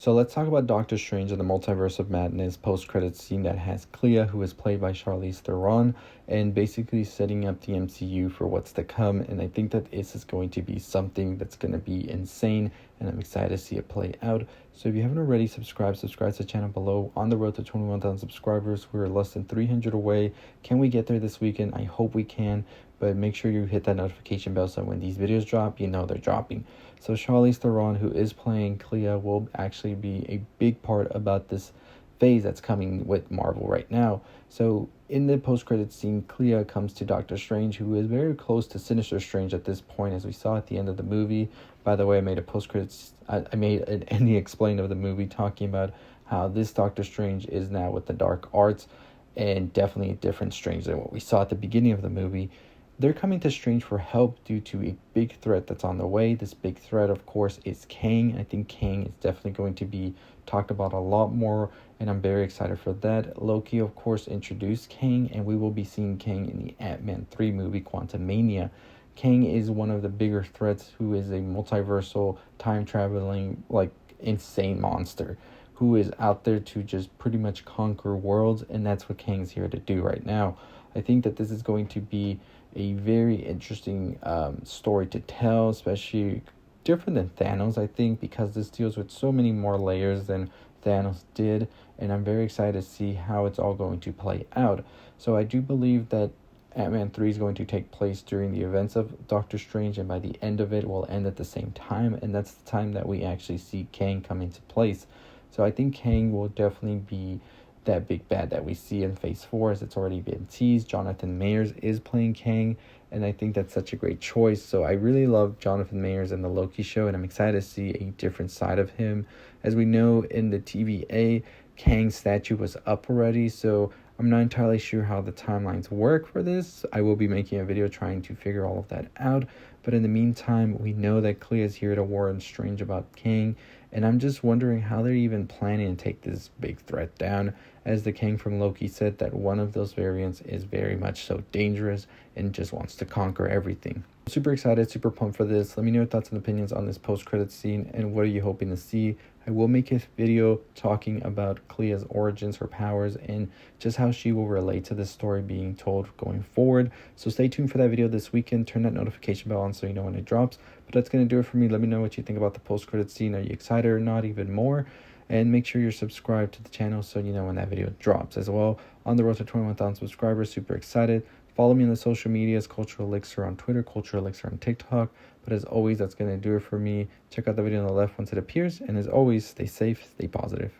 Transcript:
So let's talk about Doctor Strange and the Multiverse of Madness post-credits scene that has Clea, who is played by Charlize Theron, and basically setting up the MCU for what's to come. And I think that this is going to be something that's going to be insane, and I'm excited to see it play out. So if you haven't already, subscribe to the channel below. On the road to 21,000 subscribers, we're less than 300 away. Can we get there this weekend? I hope we can. But make sure you hit that notification bell so when these videos drop, you know they're dropping. So Charlize Theron, who is playing Clea, will actually be a big part about this phase that's coming with Marvel right now. So in the post-credits scene, Clea comes to Doctor Strange, who is very close to Sinister Strange at this point, as we saw at the end of the movie. By the way, I made a post-credits, I made an ending explain of the movie talking about how this Doctor Strange is now with the dark arts, and definitely a different Strange than what we saw at the beginning of the movie. They're coming to Strange for help due to a big threat that's on the way. This big threat, of course, is Kang. I think Kang is definitely going to be talked about a lot more, and I'm very excited for that. Loki, of course, introduced Kang, and we will be seeing Kang in the Ant-Man 3 movie, Quantumania. Kang is one of the bigger threats, who is a multiversal, time-traveling, insane monster, who is out there to just pretty much conquer worlds, and that's what Kang's here to do right now. I think that this is going to be a very interesting story to tell, especially different than Thanos, I think, because this deals with so many more layers than Thanos did, and I'm very excited to see how it's all going to play out. So I do believe that Ant-Man 3 is going to take place during the events of Doctor Strange, and by the end of it will end at the same time, and that's the time that we actually see Kang come into place. So I think Kang will definitely be that big bad that we see in phase 4, as it's already been teased. Jonathan Majors is playing Kang, and I think that's such a great choice. So I really love Jonathan Majors in the Loki show, and I'm excited to see a different side of him. As we know, in the TVA, Kang's statue was up already, so I'm not entirely sure how the timelines work for this. I will be making a video trying to figure all of that out, but in the meantime, we know that Clea is here to warn Strange about Kang, and I'm just wondering how they're even planning to take this big threat down, as the Kang from Loki said that one of those variants is very much so dangerous and just wants to conquer everything. Super excited, super pumped for this. Let me know your thoughts and opinions on this post-credits scene, and what are you hoping to see. I will make a video talking about Clea's origins, her powers, and just how she will relate to this story being told going forward. So stay tuned for that video this weekend. Turn that notification bell on so you know when it drops. But that's going to do it for me. Let me know what you think about the post-credits scene. Are you excited or not even more? And make sure you're subscribed to the channel so you know when that video drops as well. On the road to 21,000 subscribers, super excited. Follow me on the social medias, Cultural Elixir on Twitter, Cultural Elixir on TikTok. But as always, that's going to do it for me. Check out the video on the left once it appears. And as always, stay safe, stay positive.